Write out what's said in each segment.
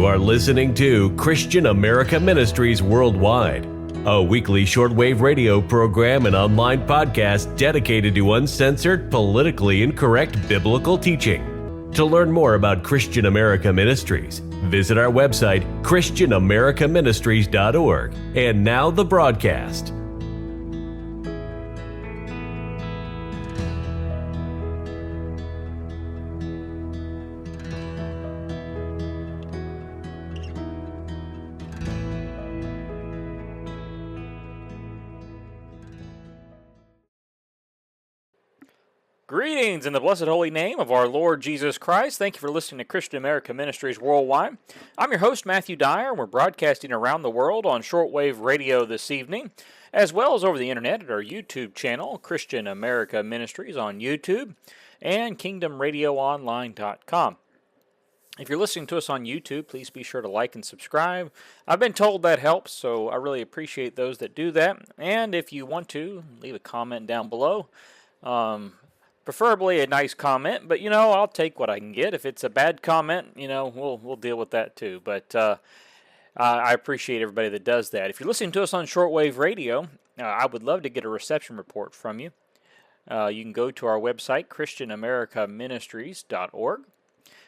You are listening to Christian America Ministries Worldwide, a weekly shortwave radio program and online podcast dedicated to uncensored, politically incorrect biblical teaching. To learn more about Christian America Ministries, visit our website, christianamericaministries.org. And now the broadcast. Greetings in the blessed holy name of our Lord Jesus Christ. Thank you for listening to Christian America Ministries Worldwide. I'm your host, Matthew Dyer. We're broadcasting around the world on shortwave radio this evening, as well as over the internet at our YouTube channel, Christian America Ministries on YouTube, and KingdomRadioOnline.com. If you're listening to us on YouTube, please be sure to like and subscribe. I've been told that helps, so I really appreciate those that do that. And if you want to, leave a comment down below. Preferably a nice comment, but I'll take what I can get. If it's a bad comment, we'll deal with that too. But I appreciate everybody that does that. If you're listening to us on shortwave radio, I would love to get a reception report from you. You can go to our website, christianamericaministries.org,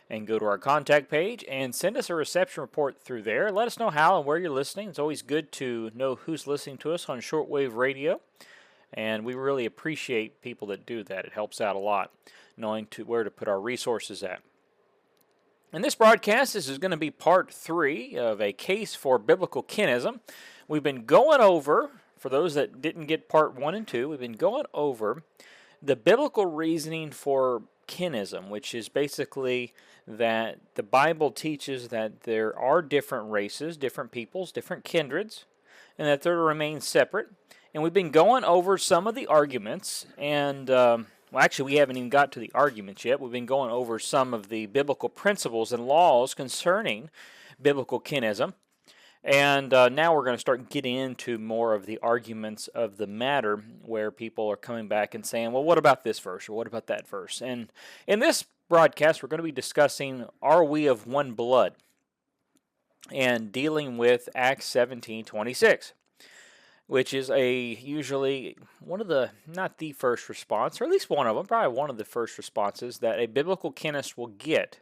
and go to our contact page and send us a reception report through there. Let us know how and where you're listening. It's always good to know who's listening to us on shortwave radio. And we really appreciate people that do that. It helps out a lot, knowing where to put our resources at. In this broadcast, this is going to be part 3 of a case for biblical kinism. We've been going over, for those that didn't get part 1 and 2, we've been going over the biblical reasoning for kinism, which is basically that the Bible teaches that there are different races, different peoples, different kindreds, and that they're to remain separate. And we've been going over some of the arguments, and actually we haven't even got to the arguments yet. We've been going over some of the biblical principles and laws concerning biblical kinism. And now we're going to start getting into more of the arguments of the matter, where people are coming back and saying, well, what about this verse, or what about that verse? And in this broadcast, we're going to be discussing, are we of one blood? And dealing with Acts 17:26. Which is usually one of the, not the first response, or at least one of them, probably one of the first responses that a biblical kinist will get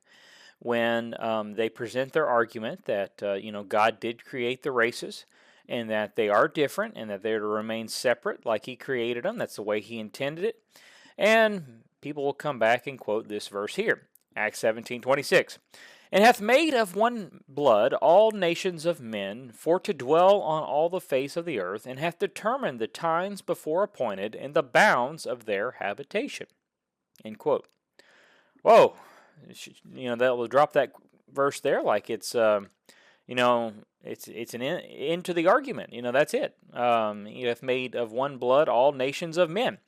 when they present their argument that, God did create the races, and that they are different, and that they're to remain separate like He created them. That's the way He intended it. And people will come back and quote this verse here, Acts 17:26. And hath made of one blood all nations of men, for to dwell on all the face of the earth, and hath determined the times before appointed, and the bounds of their habitation. End quote. Whoa, that will drop that verse there like it's, it's an end to the argument. That's it. He hath made of one blood all nations of men.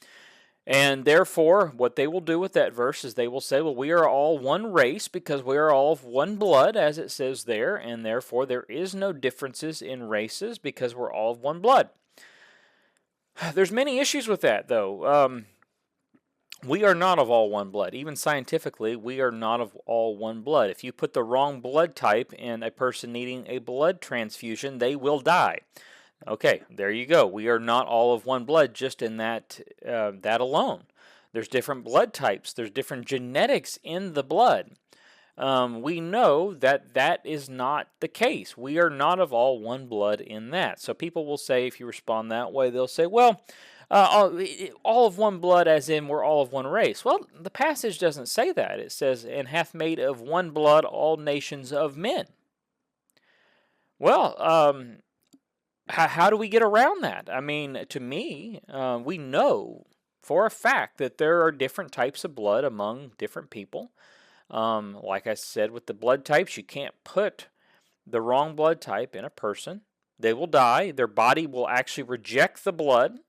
And therefore, what they will do with that verse is they will say, well, we are all one race because we are all of one blood, as it says there, and therefore there is no differences in races because we're all of one blood. There's many issues with that, though. We are not of all one blood. Even scientifically, we are not of all one blood. If you put the wrong blood type in a person needing a blood transfusion, they will die. Okay, there you go. We are not all of one blood just in that alone. There's different blood types. There's different genetics in the blood. We know that is not the case. We are not of all one blood in that. So people will say, if you respond that way, they'll say, well, all of one blood as in we're all of one race. Well, the passage doesn't say that. It says, and hath made of one blood all nations of men. Well, how do we get around that? I mean, to me, we know for a fact that there are different types of blood among different people. Like I said, with the blood types, you can't put the wrong blood type in a person. They will die. Their body will actually reject the blood,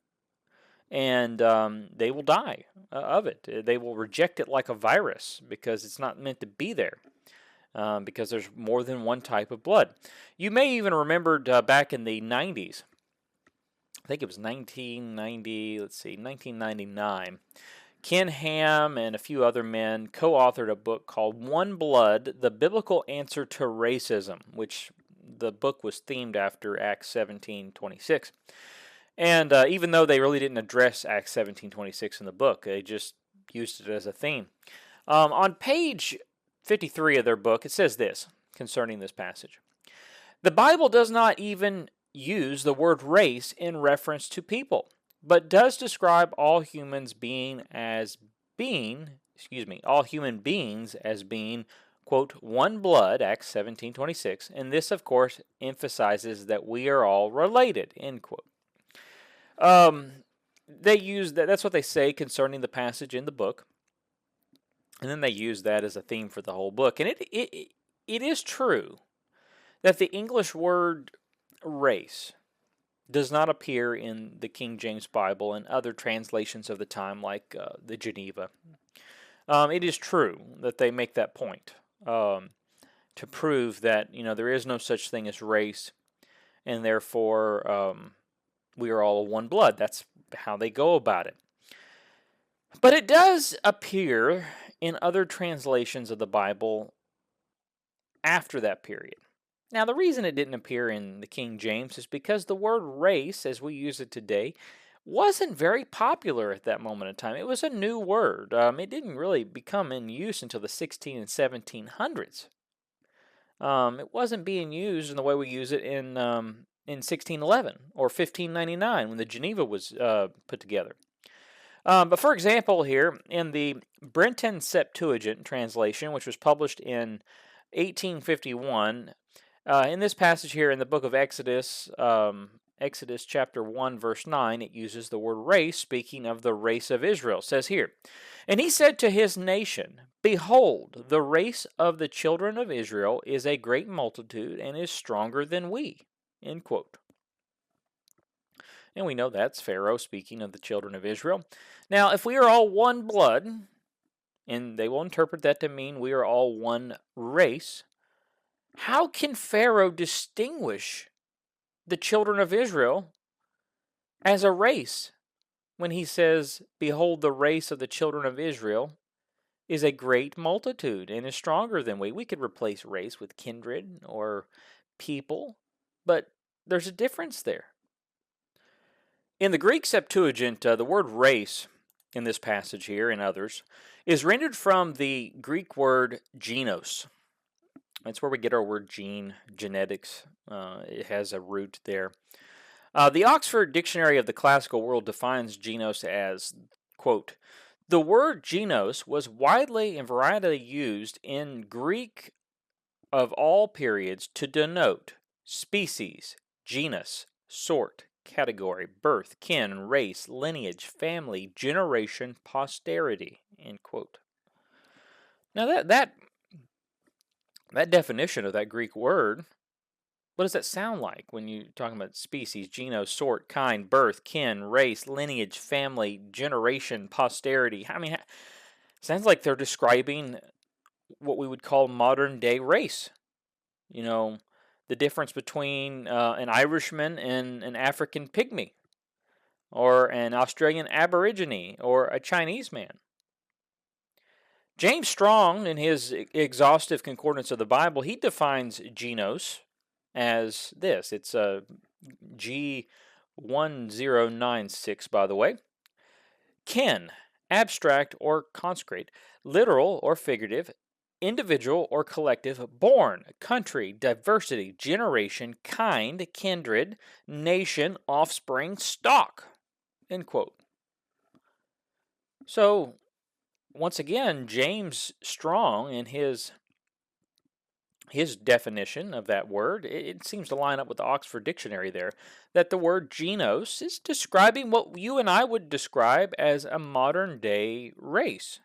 and they will die of it. They will reject it like a virus because it's not meant to be there. Because there's more than one type of blood. You may even remember back in the 90s, I think it was 1999, Ken Ham and a few other men co-authored a book called One Blood, The Biblical Answer to Racism, which the book was themed after Acts 17:26. And even though they really didn't address Acts 17:26 in the book, they just used it as a theme. On page 53 of their book, it says this concerning this passage. The Bible does not even use the word race in reference to people, but does describe all human beings as being, quote, one blood, Acts 17:26, and this, of course, emphasizes that we are all related, end quote. They use that. That's what they say concerning the passage in the book, and then they use that as a theme for the whole book. And it is true that the English word race does not appear in the King James Bible and other translations of the time, like the Geneva. It is true that they make that point to prove that there is no such thing as race, and therefore we are all one blood. That's how they go about it. But it does appear in other translations of the Bible after that period. Now, the reason it didn't appear in the King James is because the word race, as we use it today, wasn't very popular at that moment in time. It was a new word. It didn't really become in use until the 16 and 1700s. It wasn't being used in the way we use it in 1611 or 1599 when the Geneva was put together. But for example, here in the Brenton Septuagint translation, which was published in 1851, in this passage here in the book of Exodus, Exodus chapter 1, verse 9, it uses the word race, speaking of the race of Israel. It says here, and he said to his nation, behold, the race of the children of Israel is a great multitude and is stronger than we. End quote. And we know that's Pharaoh speaking of the children of Israel. Now, if we are all one blood, and they will interpret that to mean we are all one race, how can Pharaoh distinguish the children of Israel as a race when he says, behold, the race of the children of Israel is a great multitude and is stronger than we? We could replace race with kindred or people, but there's a difference there. In the Greek Septuagint, the word race in this passage here and others is rendered from the Greek word genos. That's where we get our word gene, genetics. It has a root there. The Oxford Dictionary of the Classical World defines genos as, quote, the word genos was widely and varietily used in Greek of all periods to denote species, genus, sort, category, birth, kin, race, lineage, family, generation, posterity, end quote. Now that definition of that Greek word, what does that sound like when you're talking about species, genus, sort, kind, birth, kin, race, lineage, family, generation, posterity? I mean, it sounds like they're describing what we would call modern day race. The difference between an Irishman and an African pygmy, or an Australian aborigine, or a Chinese man. James Strong, in his exhaustive concordance of the Bible, he defines genos as this. It's G1096, by the way. Kin, abstract or consecrate, literal or figurative, individual or collective, born, country, diversity, generation, kind, kindred, nation, offspring, stock, end quote. So, once again, James Strong, in his definition of that word, it seems to line up with the Oxford Dictionary there, that the word genos is describing what you and I would describe as a modern-day race.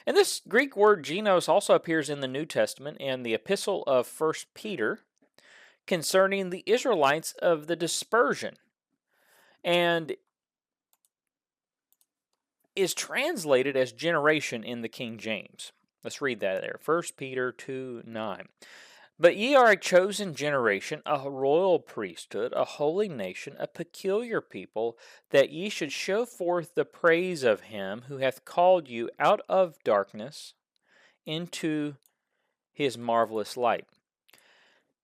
And this Greek word genos also appears in the New Testament in the epistle of 1 Peter concerning the Israelites of the dispersion, and is translated as generation in the King James. Let's read that there. 1 Peter 2:9. But ye are a chosen generation, a royal priesthood, a holy nation, a peculiar people, that ye should show forth the praise of him who hath called you out of darkness into his marvelous light.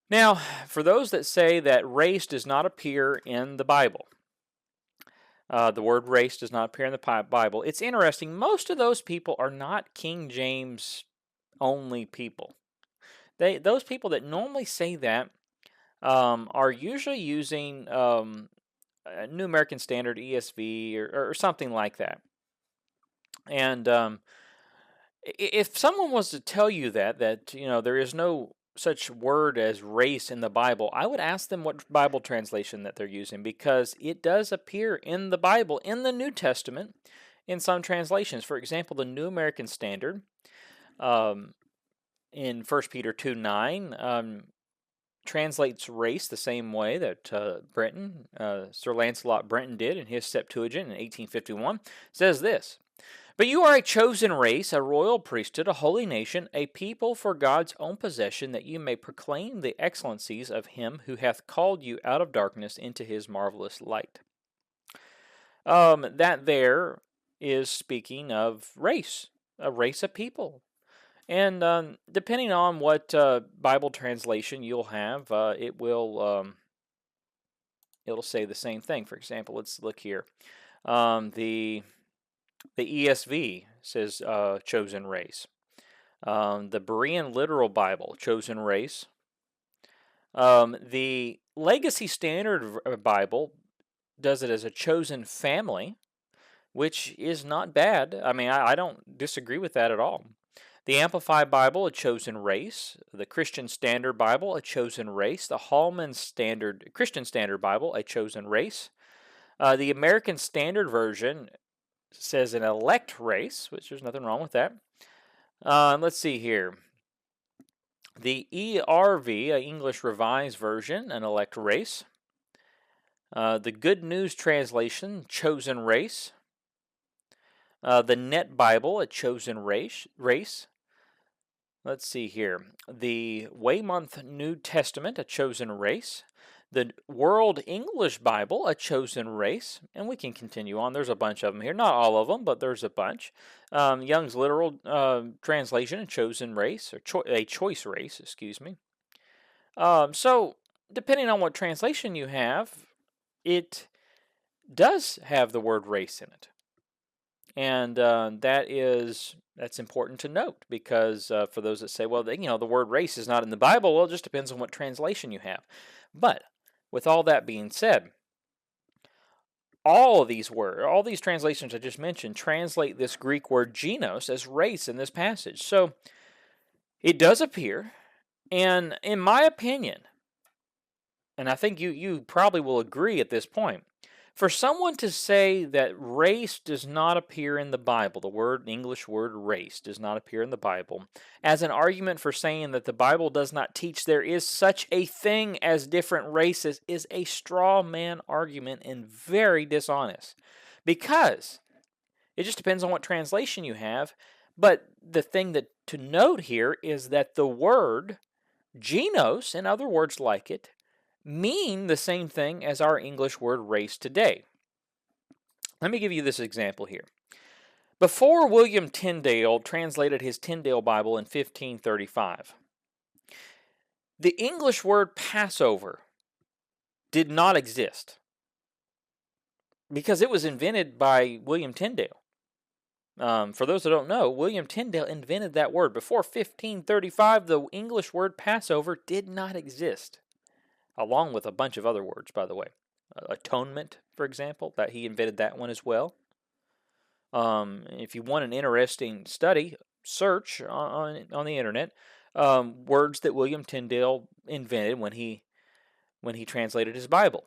Now, for those that say that race does not appear in the Bible, the word race does not appear in the Bible, it's interesting. Most of those people are not King James only people. Those people that normally say that are usually using New American Standard, ESV, or something like that. And if someone was to tell you that there is no such word as race in the Bible, I would ask them what Bible translation that they're using, because it does appear in the Bible, in the New Testament, in some translations. For example, the New American Standard in 1 Peter 2:9 translates race the same way that Sir Lancelot Brenton did in his Septuagint in 1851. Says this: "But you are a chosen race, a royal priesthood, a holy nation, a people for God's own possession, that you may proclaim the excellencies of him who hath called you out of darkness into his marvelous light." That there is speaking of race, a race of people. And depending on what Bible translation you'll have, it'll say the same thing. For example, let's look here. The ESV says chosen race. The Berean Literal Bible, chosen race. The Legacy Standard Bible does it as a chosen family, which is not bad. I mean, I don't disagree with that at all. The Amplified Bible, a chosen race. The Christian Standard Bible, a chosen race. The Hallman Christian Standard Bible, a chosen race. The American Standard Version says an elect race, which there's nothing wrong with that. Let's see here. The ERV, English Revised Version, an elect race. The Good News Translation, chosen race. The Net Bible, a chosen race. Let's see here. The Weymouth New Testament, a chosen race. The World English Bible, a chosen race. And we can continue on. There's a bunch of them here. Not all of them, but there's a bunch. Young's Literal Translation, a chosen race, or a choice race, excuse me. So, depending on what translation you have, it does have the word race in it. And that's important to note, because for those that say, well, the word race is not in the Bible, well, it just depends on what translation you have. But with all that being said, all these translations I just mentioned translate this Greek word genos as race in this passage. So it does appear, and in my opinion, and I think you probably will agree at this point, for someone to say that race does not appear in the Bible, the English word race does not appear in the Bible, as an argument for saying that the Bible does not teach there is such a thing as different races, is a straw man argument and very dishonest. Because it just depends on what translation you have. But the thing to note here is that the word genos, and other words like it, mean the same thing as our English word race today. Let me give you this example here. Before William Tyndale translated his Tyndale Bible in 1535, the English word Passover did not exist, because it was invented by William Tyndale. For those that don't know, William Tyndale invented that word. Before 1535, the English word Passover did not exist, along with a bunch of other words, by the way. Atonement, for example, that he invented that one as well. If you want an interesting study, search on the internet words that William Tyndale invented when he translated his Bible.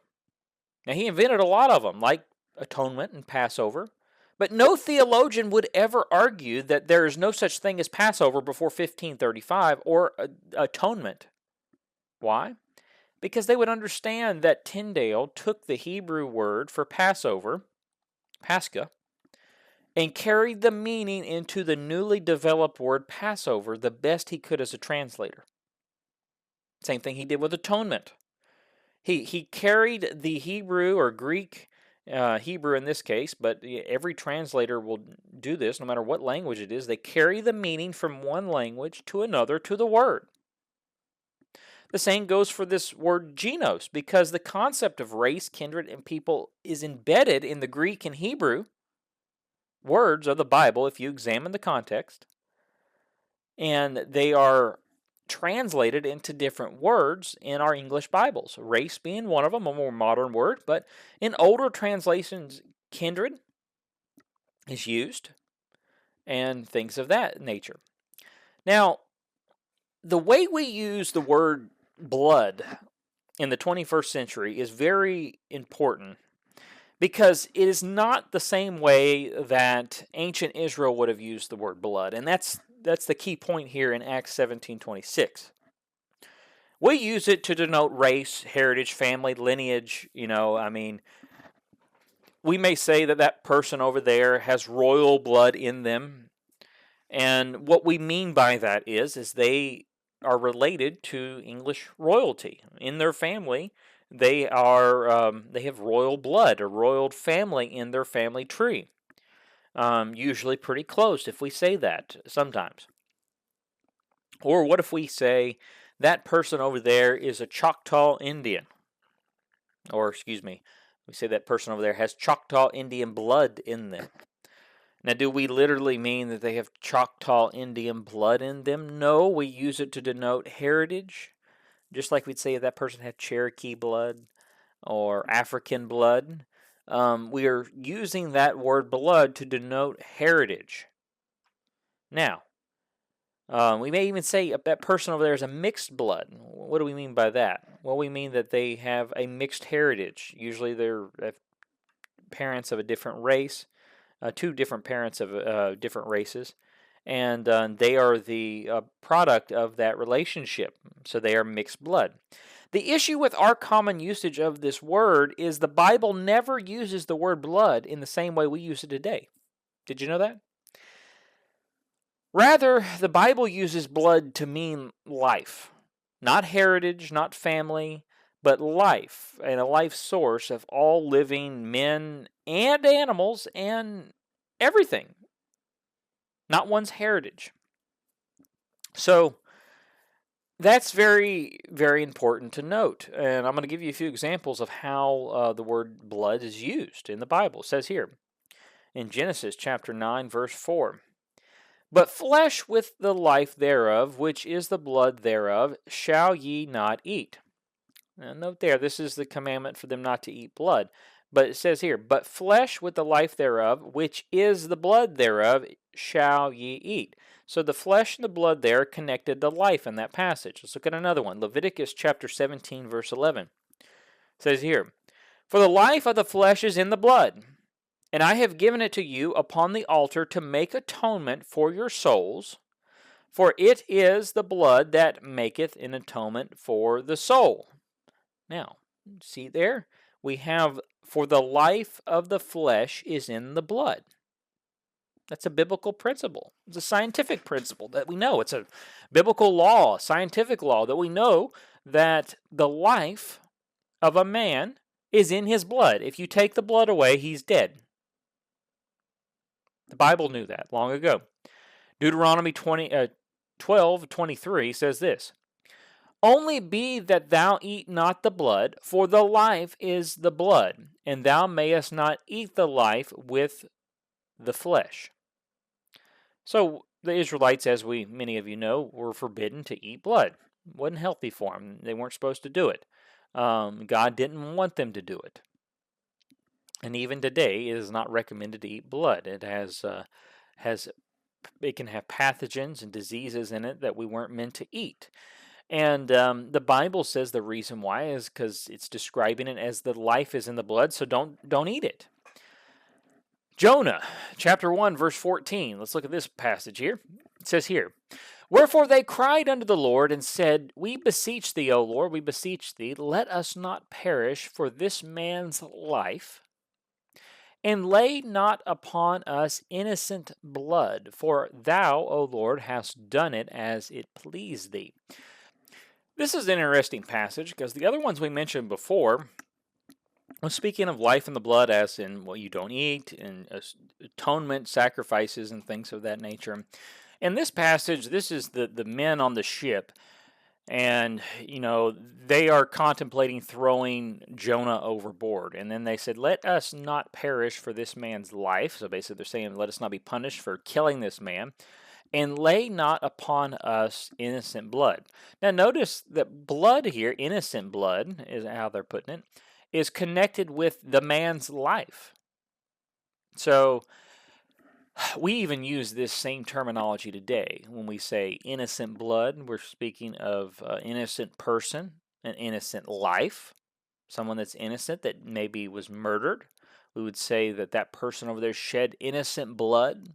Now, he invented a lot of them, like atonement and Passover, but no theologian would ever argue that there is no such thing as Passover before 1535 or atonement. Why? Because they would understand that Tyndale took the Hebrew word for Passover, Pascha, and carried the meaning into the newly developed word Passover the best he could as a translator. Same thing he did with atonement. He carried the Hebrew or Greek, Hebrew in this case, but every translator will do this no matter what language it is. They carry the meaning from one language to another to the word. The same goes for this word genos, because the concept of race, kindred, and people is embedded in the Greek and Hebrew words of the Bible if you examine the context. And they are translated into different words in our English Bibles. Race being one of them, a more modern word, but in older translations, kindred is used and things of that nature. Now, the way we use the word blood in the 21st century is very important because it is not the same way that ancient Israel would have used the word blood. And that's the key point here in Acts 17:26. We use it to denote race, heritage, family, lineage. We may say that that person over there has royal blood in them. And what we mean by that is they are related to English royalty. In their family, they have royal blood, a royal family in their family tree. Usually pretty close if we say that sometimes. Or what if we say that person over there is a Choctaw Indian? Or, excuse me, we say that person over there has Choctaw Indian blood in them. Now, do we literally mean that they have Choctaw Indian blood in them? No, we use it to denote heritage, just like we'd say if that person had Cherokee blood or African blood. We are using that word blood to denote heritage. Now, we may even say that person over there is a mixed blood. What do we mean by that? Well, we mean that they have a mixed heritage. Usually they're parents of a different race. Two different parents of different races, and they are the product of that relationship, so they are mixed blood. The issue with our common usage of this word is the Bible never uses the word blood in the same way we use it today. Did you know that? Rather, the Bible uses blood to mean life, not heritage, not family, but life, and a life source of all living men and animals and everything, not one's heritage. So that's very, very important to note. And I'm going to give you a few examples of how the word blood is used in the Bible. It says here in Genesis chapter 9, verse 4, "But flesh with the life thereof, which is the blood thereof, shall ye not eat." Now, note there, this is the commandment for them not to eat blood. But it says here, "But flesh with the life thereof, which is the blood thereof, shall ye eat." So the flesh and the blood there are connected to life in that passage. Let's look at another one. Leviticus chapter 17, verse 11. It says here, "For the life of the flesh is in the blood, and I have given it to you upon the altar to make atonement for your souls, for it is the blood that maketh an atonement for the soul." Now, see there? We have, for the life of the flesh is in the blood. That's a biblical principle. It's a scientific principle that we know. It's a biblical law, scientific law, that we know that the life of a man is in his blood. If you take the blood away, he's dead. The Bible knew that long ago. Deuteronomy 12:23 says this, "Only be that thou eat not the blood, for the life is the blood, and thou mayest not eat the life with the flesh." So the Israelites, as many of you know, were forbidden to eat blood. It wasn't healthy for them. They weren't supposed to do it. God didn't want them to do it. And even today, it is not recommended to eat blood. It it can have pathogens and diseases in it that we weren't meant to eat. And the Bible says the reason why is because it's describing it as the life is in the blood, so don't eat it. Jonah, chapter 1, verse 14. Let's look at this passage here. It says here, "Wherefore they cried unto the Lord and said, We beseech thee, O Lord, we beseech thee, let us not perish for this man's life, and lay not upon us innocent blood, for thou, O Lord, hast done it as it pleased thee." This is an interesting passage because the other ones we mentioned before was speaking of life in the blood, as in what you don't eat, and atonement, sacrifices, and things of that nature. In this passage, this is the men on the ship, and they are contemplating throwing Jonah overboard. And then they said, "Let us not perish for this man's life." So basically, they're saying, "Let us not be punished for killing this man, and lay not upon us innocent blood." Now, notice that blood here, innocent blood, is how they're putting it, is connected with the man's life. So we even use this same terminology today. When we say innocent blood, we're speaking of an innocent person, an innocent life, someone that's innocent that maybe was murdered. We would say that that person over there shed innocent blood.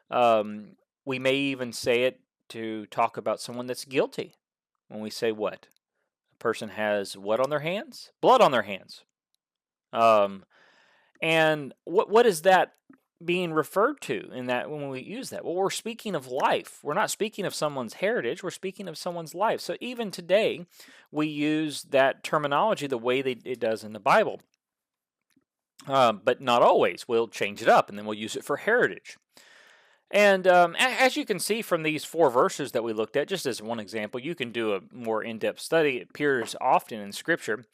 We may even say it to talk about someone that's guilty. When we say what? A person has what on their hands? Blood on their hands. And what is that being referred to in that when we use that? Well, we're speaking of life. We're not speaking of someone's heritage. We're speaking of someone's life. So even today, we use that terminology the way it does in the Bible. But not always. We'll change it up, and then we'll use it for heritage. And as you can see from these 4 verses that we looked at, just as one example, you can do a more in-depth study. It appears often in Scripture.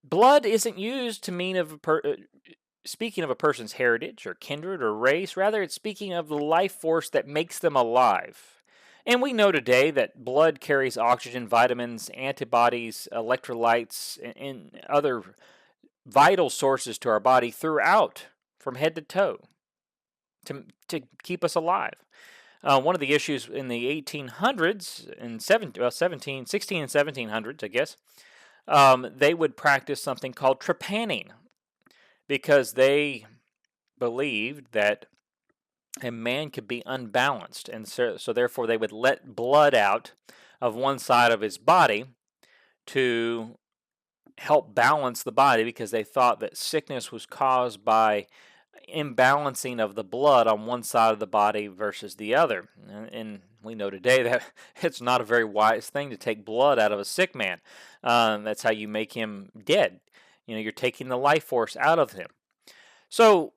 Blood isn't used to mean speaking of a person's heritage or kindred or race. Rather, it's speaking of the life force that makes them alive. And we know today that blood carries oxygen, vitamins, antibodies, electrolytes, and other vital sources to our body throughout, from head to toe, to keep us alive. One of the issues in the 1800s, and 16 and 1700s, I guess, they would practice something called trepanning, because they believed that a man could be unbalanced, and so therefore they would let blood out of one side of his body to help balance the body, because they thought that sickness was caused by imbalancing of the blood on one side of the body versus the other. And we know today that it's not a very wise thing to take blood out of a sick man. That's how you make him dead. You're taking the life force out of him. So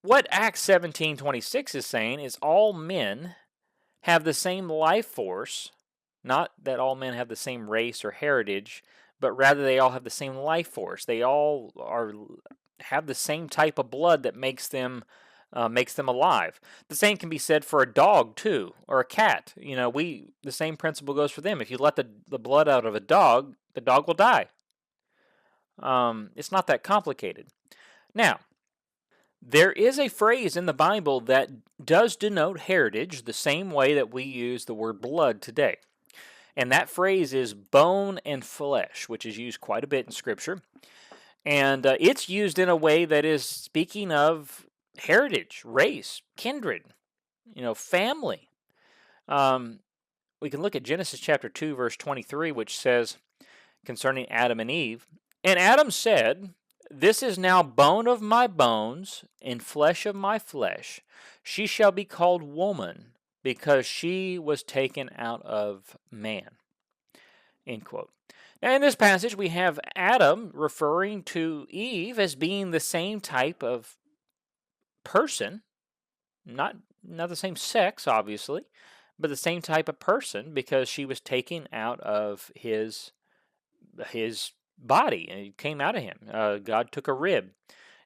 what Acts 17:26 is saying is all men have the same life force, not that all men have the same race or heritage, but rather they all have the same life force. They all have the same type of blood that makes them alive. The same can be said for a dog too, or a cat. The same principle goes for them. If you let the blood out of a dog, the dog will die. It's not that complicated. Now, there is a phrase in the Bible that does denote heritage the same way that we use the word blood today. And that phrase is bone and flesh, which is used quite a bit in Scripture. And it's used in a way that is speaking of heritage, race, kindred, family. We can look at Genesis chapter 2, verse 23, which says concerning Adam and Eve, "And Adam said, This is now bone of my bones and flesh of my flesh. She shall be called woman, because she was taken out of man." End quote. Now, in this passage, we have Adam referring to Eve as being the same type of person, not the same sex, obviously, but the same type of person, because she was taken out of his body, and it came out of him. God took a rib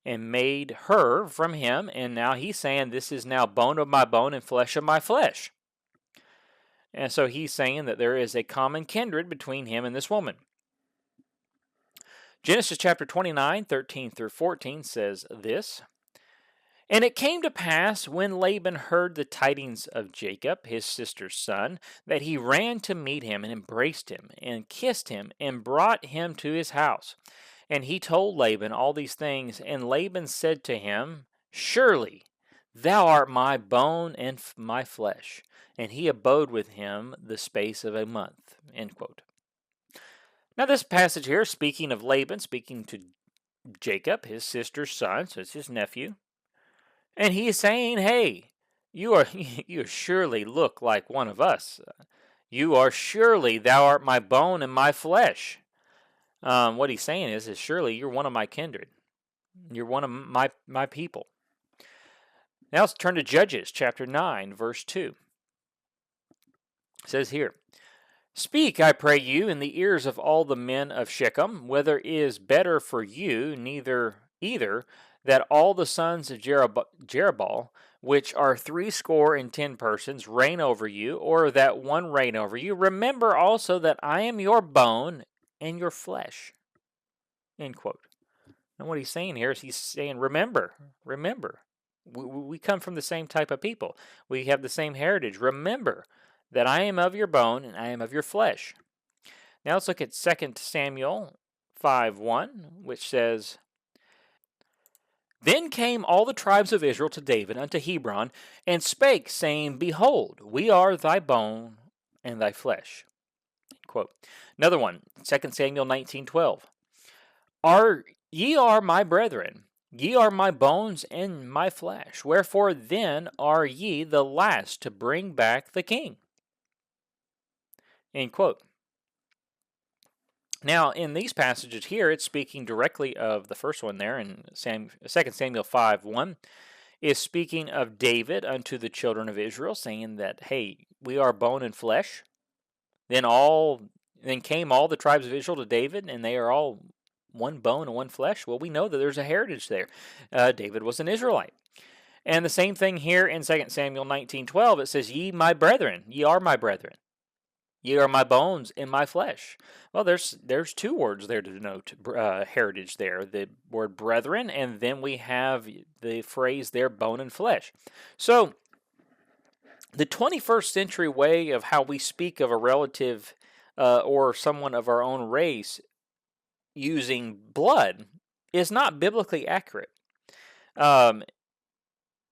and made her from him, and now he's saying, "This is now bone of my bone and flesh of my flesh." And so he's saying that there is a common kindred between him and this woman. Genesis chapter 29, 13 through 14 says this, "And it came to pass, when Laban heard the tidings of Jacob, his sister's son, that he ran to meet him and embraced him and kissed him and brought him to his house. And he told Laban all these things. And Laban said to him, Surely thou art my bone and my flesh. And he abode with him the space of a month." End quote. Now this passage here, speaking of Laban, speaking to Jacob, his sister's son, so it's his nephew. And he is saying, "Hey, you surely look like one of us. thou art my bone and my flesh. What he's saying is surely you're one of my kindred. You're one of my people. Now let's turn to Judges chapter 9, verse 2. It says here, Speak, I pray you, in the ears of all the men of Shechem, whether it is better for you, either that all the sons of Jerubbaal, which are 70 persons, reign over you, or that one reign over you. Remember also that I am your bone and your flesh. End quote. And what he's saying here is he's saying, remember. We come from the same type of people. We have the same heritage. Remember that I am of your bone and I am of your flesh. Now let's look at 2 Samuel 5:1, which says, Then came all the tribes of Israel to David unto Hebron, and spake, saying, Behold, we are thy bone and thy flesh. Quote. Another one, 2 Samuel 19:12. Ye are my brethren, ye are my bones and my flesh. Wherefore then are ye the last to bring back the king. End quote. Now, in these passages here, it's speaking directly of the first one there in 2 Samuel 5:1, is speaking of David unto the children of Israel, saying that, hey, we are bone and flesh. Then came all the tribes of Israel to David, and they are all one bone and one flesh. Well, we know that there's a heritage there. David was an Israelite. And the same thing here in 2 Samuel 19:12, it says, Ye my brethren, ye are my brethren. Ye are my bones and my flesh. Well, there's two words there to denote heritage there. The word brethren, and then we have the phrase there, bone and flesh. So, the 21st century way of how we speak of a relative or someone of our own race using blood is not biblically accurate.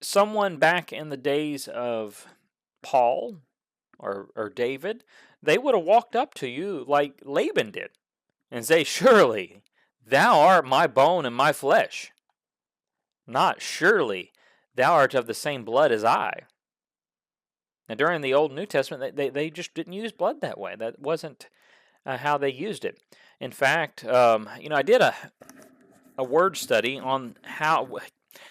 Someone back in the days of Paul or David, they would have walked up to you like Laban did and say, Surely thou art my bone and my flesh. Not surely thou art of the same blood as I. Now, during the Old and New Testament, they just didn't use blood that way. That wasn't how they used it. In fact, I did a word study on how. I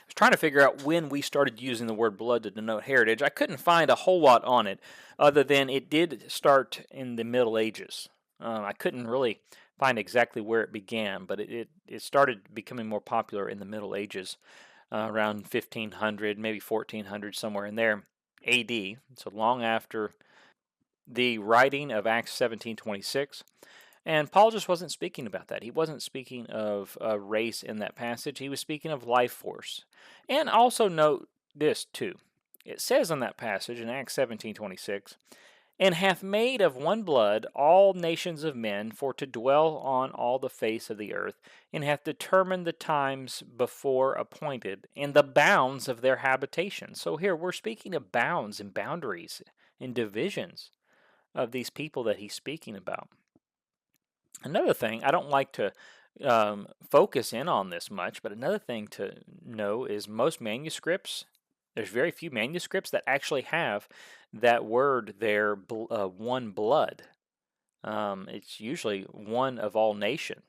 was trying to figure out when we started using the word blood to denote heritage. I couldn't find a whole lot on it, other than it did start in the Middle Ages. I couldn't really find exactly where it began, but it started becoming more popular in the Middle Ages, around 1500, maybe 1400, somewhere in there, A.D., so long after the writing of Acts 17:26. And Paul just wasn't speaking about that. He wasn't speaking of race in that passage. He was speaking of life force. And also note this too. It says in that passage in Acts 17:26, And hath made of one blood all nations of men for to dwell on all the face of the earth, and hath determined the times before appointed, and the bounds of their habitation. So here we're speaking of bounds and boundaries and divisions of these people that he's speaking about. Another thing, I don't like to focus in on this much, but another thing to know is most manuscripts, there's very few manuscripts that actually have that word there, one blood. It's usually one of all nations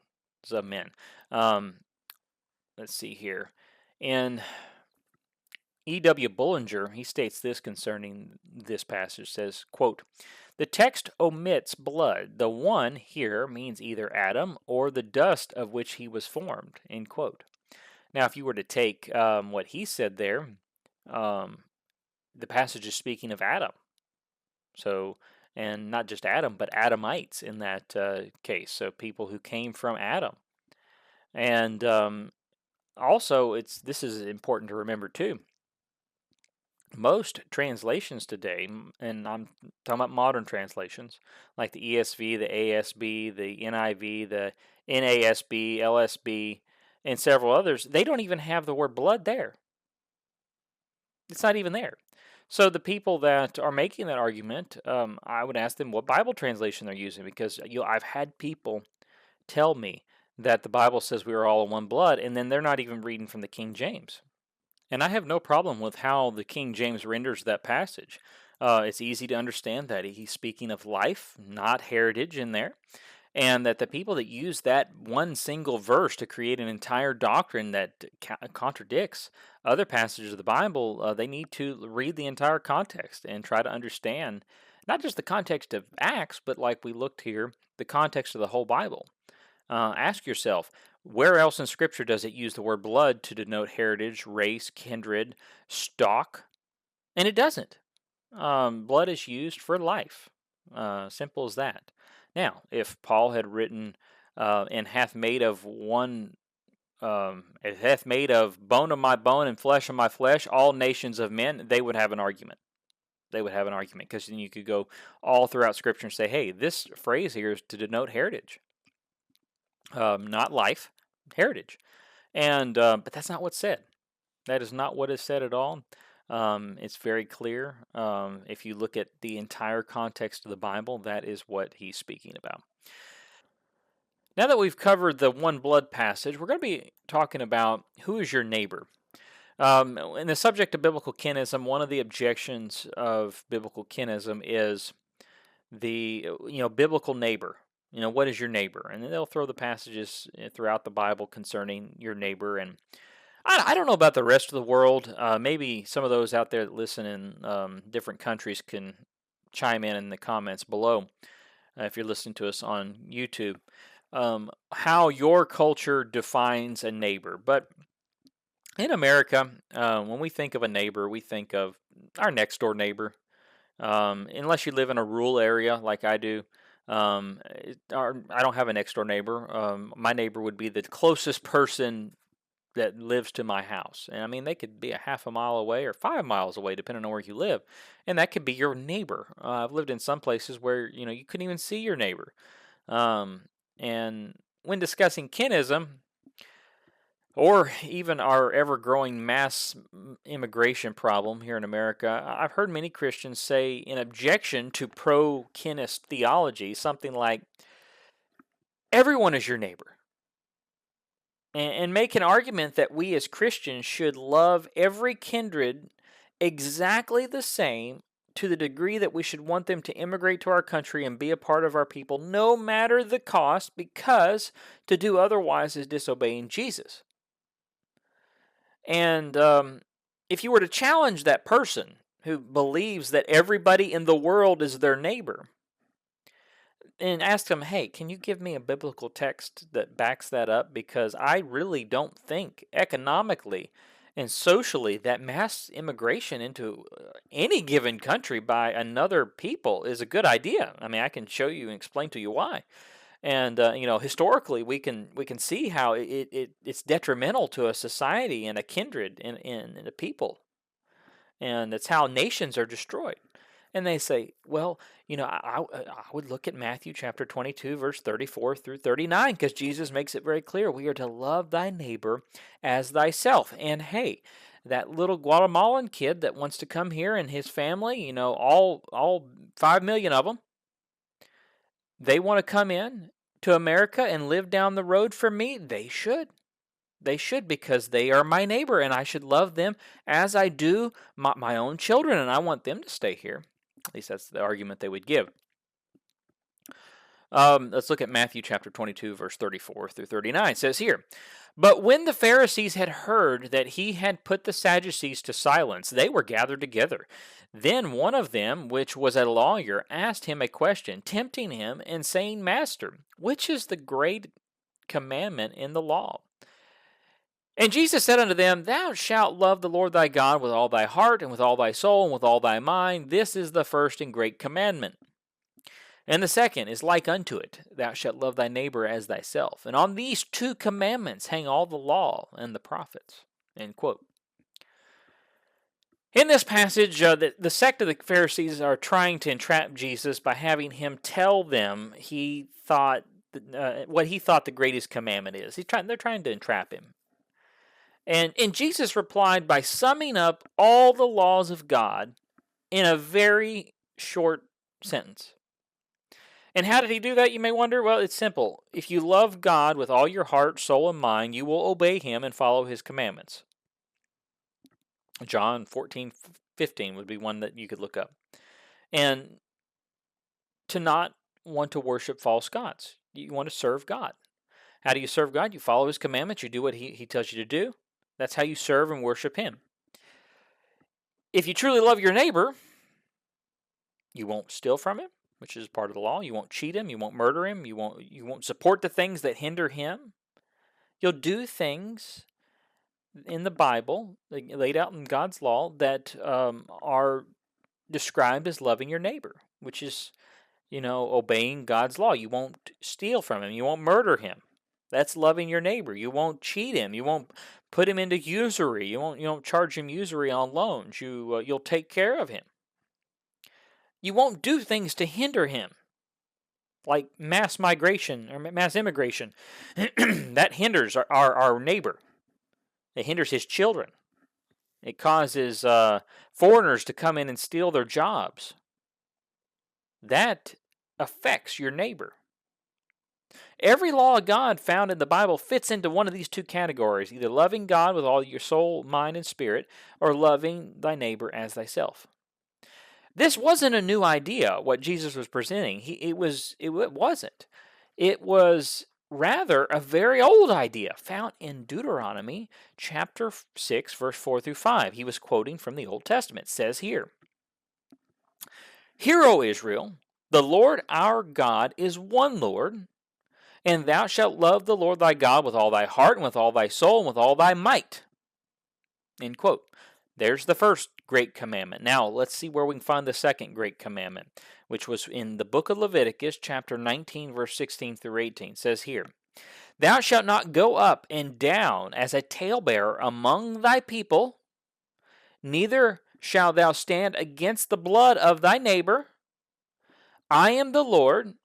of men. Let's see here. In E.W. Bullinger, he states this concerning this passage, says, quote, The text omits blood. The one here means either Adam or the dust of which he was formed, end quote. Now, if you were to take what he said there, the passage is speaking of Adam. So, and not just Adam, but Adamites in that case. So people who came from Adam. And also, this is important to remember too. Most translations today, and I'm talking about modern translations, like the ESV, the ASB, the NIV, the NASB, LSB, and several others, they don't even have the word blood there. It's not even there. So the people that are making that argument, I would ask them what Bible translation they're using, because I've had people tell me that the Bible says we are all in one blood, and then they're not even reading from the King James. And I have no problem with how the King James renders that passage. It's easy to understand that he's speaking of life, not heritage in there, and that the people that use that one single verse to create an entire doctrine that contradicts other passages of the Bible, they need to read the entire context and try to understand not just the context of Acts, but like we looked here, the context of the whole Bible. Ask yourself, where else in Scripture does it use the word blood to denote heritage, race, kindred, stock? And it doesn't. Blood is used for life. Simple as that. Now, if Paul had written, and hath made of one, it hath made of bone of my bone and flesh of my flesh, all nations of men, they would have an argument. They would have an argument because then you could go all throughout Scripture and say, hey, this phrase here is to denote heritage, not life, heritage. And but that's not what's said. That is not what is said at all. It's very clear. If you look at the entire context of the Bible, that is what he's speaking about. Now that we've covered the one blood passage, we're going to be talking about who is your neighbor. In the subject of biblical kinism, one of the objections of biblical kinism is the biblical neighbor. What is your neighbor? And then they'll throw the passages throughout the Bible concerning your neighbor. And I don't know about the rest of the world. Maybe some of those out there that listen in different countries can chime in the comments below if you're listening to us on YouTube, how your culture defines a neighbor. But in America, when we think of a neighbor, we think of our next door neighbor. Unless you live in a rural area like I do, I don't have a next door neighbor. My neighbor would be the closest person that lives to my house. And I mean, they could be a half a mile away or 5 miles away, depending on where you live. And that could be your neighbor. I've lived in some places where, you couldn't even see your neighbor. And when discussing kinism, or even our ever-growing mass immigration problem here in America, I've heard many Christians say in objection to pro-kinist theology, something like, everyone is your neighbor. And make an argument that we as Christians should love every kindred exactly the same, to the degree that we should want them to immigrate to our country and be a part of our people, no matter the cost, because to do otherwise is disobeying Jesus. And if you were to challenge that person who believes that everybody in the world is their neighbor, and ask them, hey, can you give me a biblical text that backs that up? Because I really don't think economically and socially that mass immigration into any given country by another people is a good idea. I mean, I can show you and explain to you why. And historically, we can see how it's detrimental to a society and a kindred and a people, and that's how nations are destroyed. And they say, well, I would look at Matthew chapter 22, verse 34 through 39, because Jesus makes it very clear. We are to love thy neighbor as thyself. And hey, that little Guatemalan kid that wants to come here and his family, all 5 million of them, they want to come in to America and live down the road from me, they should. They should, because they are my neighbor, and I should love them as I do my own children, and I want them to stay here. At least that's the argument they would give. Let's look at Matthew chapter 22, verse 34 through 39. It says here, but when the Pharisees had heard that he had put the Sadducees to silence, they were gathered together. Then one of them, which was a lawyer, asked him a question, tempting him, and saying, Master, which is the great commandment in the law? And Jesus said unto them, Thou shalt love the Lord thy God with all thy heart, and with all thy soul, and with all thy mind. This is the first and great commandment. And the second is like unto it, Thou shalt love thy neighbor as thyself. And on these two commandments hang all the law and the prophets. End quote. In this passage, the sect of the Pharisees are trying to entrap Jesus by having him tell them what he thought the greatest commandment is. They're trying to entrap him. And Jesus replied by summing up all the laws of God in a very short sentence. And how did he do that, you may wonder? Well, it's simple. If you love God with all your heart, soul, and mind, you will obey him and follow his commandments. John 14:15 would be one that you could look up. and to not want to worship false gods. You want to serve God. How do you serve God? You follow His commandments. You do what He tells you to do. That's how you serve and worship Him. If you truly love your neighbor, you won't steal from him, which is part of the law. You won't cheat him. You won't murder him. You won't support the things that hinder him. You'll do things in the Bible, laid out in God's law, that are described as loving your neighbor, which is, obeying God's law. You won't steal from him. You won't murder him. That's loving your neighbor. You won't cheat him. You won't put him into usury. You won't charge him usury on loans. You'll take care of him. You won't do things to hinder him, like mass migration or mass immigration. That hinders our neighbor. It hinders his children. It causes foreigners to come in and steal their jobs. That affects your neighbor. Every law of God found in the Bible fits into one of these two categories, either loving God with all your soul, mind, and spirit, or loving thy neighbor as thyself. This wasn't a new idea, what Jesus was presenting. It wasn't. It was rather a very old idea found in Deuteronomy chapter 6, verse 4 through 5. He was quoting from the Old Testament. It says here, "Hear, O Israel, the Lord our God is one Lord, and thou shalt love the Lord thy God with all thy heart, and with all thy soul, and with all thy might." End quote. There's the first great commandment. Now, let's see where we can find the second great commandment, which was in the book of Leviticus, chapter 19, verse 16 through 18. It says here, "Thou shalt not go up and down as a talebearer among thy people, neither shalt thou stand against the blood of thy neighbor. I am the Lord.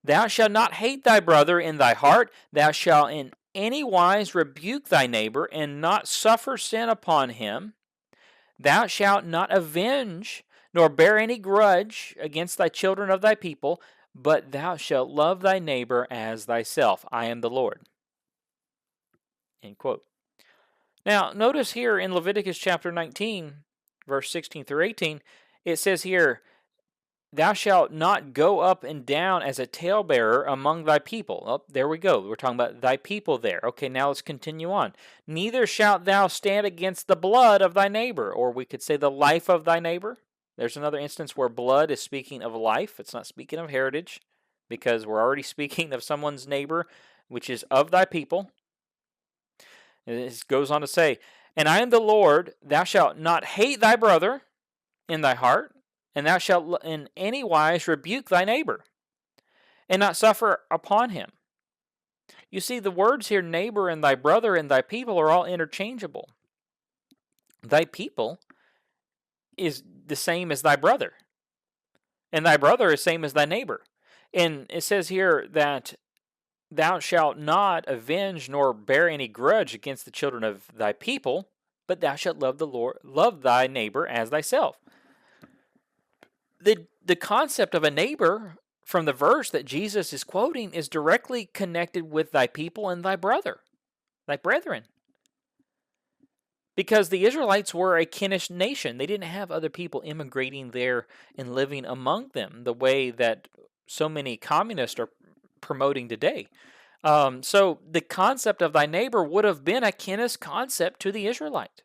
Thou shalt not hate thy brother in thy heart. Thou shalt in any wise rebuke thy neighbor, and not suffer sin upon him. Thou shalt not avenge, nor bear any grudge against thy children of thy people, but thou shalt love thy neighbor as thyself. I am the Lord." End quote. Now, notice here in Leviticus chapter 19, verse 16 through 18, it says here, "Thou shalt not go up and down as a talebearer among thy people." Oh, there we go. We're talking about thy people there. Okay, now let's continue on. "Neither shalt thou stand against the blood of thy neighbor," or we could say the life of thy neighbor. There's another instance where blood is speaking of life. It's not speaking of heritage, because we're already speaking of someone's neighbor, which is of thy people. It goes on to say, "And I am the Lord. Thou shalt not hate thy brother in thy heart, and thou shalt in any wise rebuke thy neighbor, and not suffer upon him." You see, the words here, neighbor and thy brother and thy people, are all interchangeable. Thy people is the same as thy brother, and thy brother is same as thy neighbor. And it says here that thou shalt not avenge nor bear any grudge against the children of thy people, but thou shalt love thy neighbor as thyself. The concept of a neighbor from the verse that Jesus is quoting is directly connected with thy people and thy brother, thy brethren. Because the Israelites were a kinnish nation. They didn't have other people immigrating there and living among them the way that so many communists are promoting today. So the concept of thy neighbor would have been a kinnish concept to the Israelite.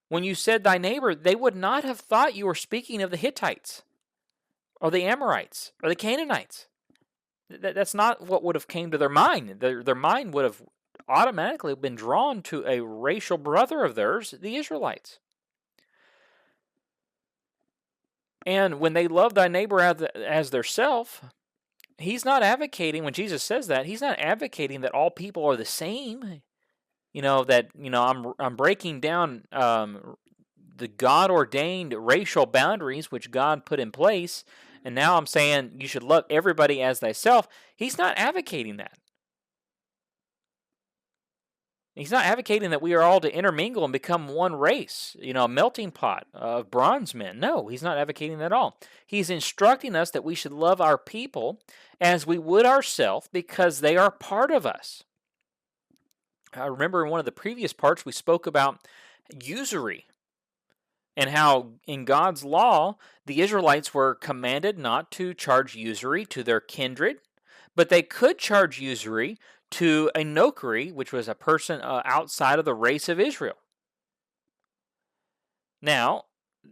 When you said thy neighbor, they would not have thought you were speaking of the Hittites or the Amorites or the Canaanites. That's not what would have came to their mind. Their mind would have automatically been drawn to a racial brother of theirs, the Israelites. And when they love thy neighbor as their self, he's not advocating, when Jesus says that, he's not advocating that all people are the same. I'm breaking down the God-ordained racial boundaries which God put in place, and now I'm saying you should love everybody as thyself. He's not advocating that. He's not advocating that we are all to intermingle and become one race, a melting pot of bronze men. No, he's not advocating that at all. He's instructing us that we should love our people as we would ourselves because they are part of us. I remember in one of the previous parts we spoke about usury. and how in God's law, the Israelites were commanded not to charge usury to their kindred, but they could charge usury to a nokri, which was a person outside of the race of Israel. Now,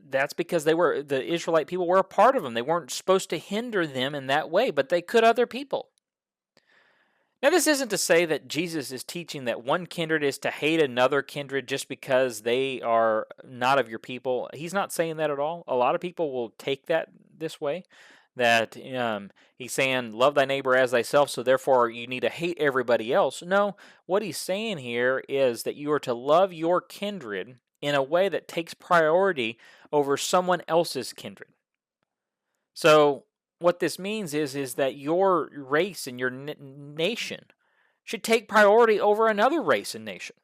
that's because the Israelite people were a part of them. They weren't supposed to hinder them in that way, but they could other people. Now, this isn't to say that Jesus is teaching that one kindred is to hate another kindred just because they are not of your people. He's not saying that at all. A lot of people will take that this way, that he's saying, love thy neighbor as thyself, so therefore you need to hate everybody else. No, what he's saying here is that you are to love your kindred in a way that takes priority over someone else's kindred. So what this means is that your race and your nation should take priority over another race and nation.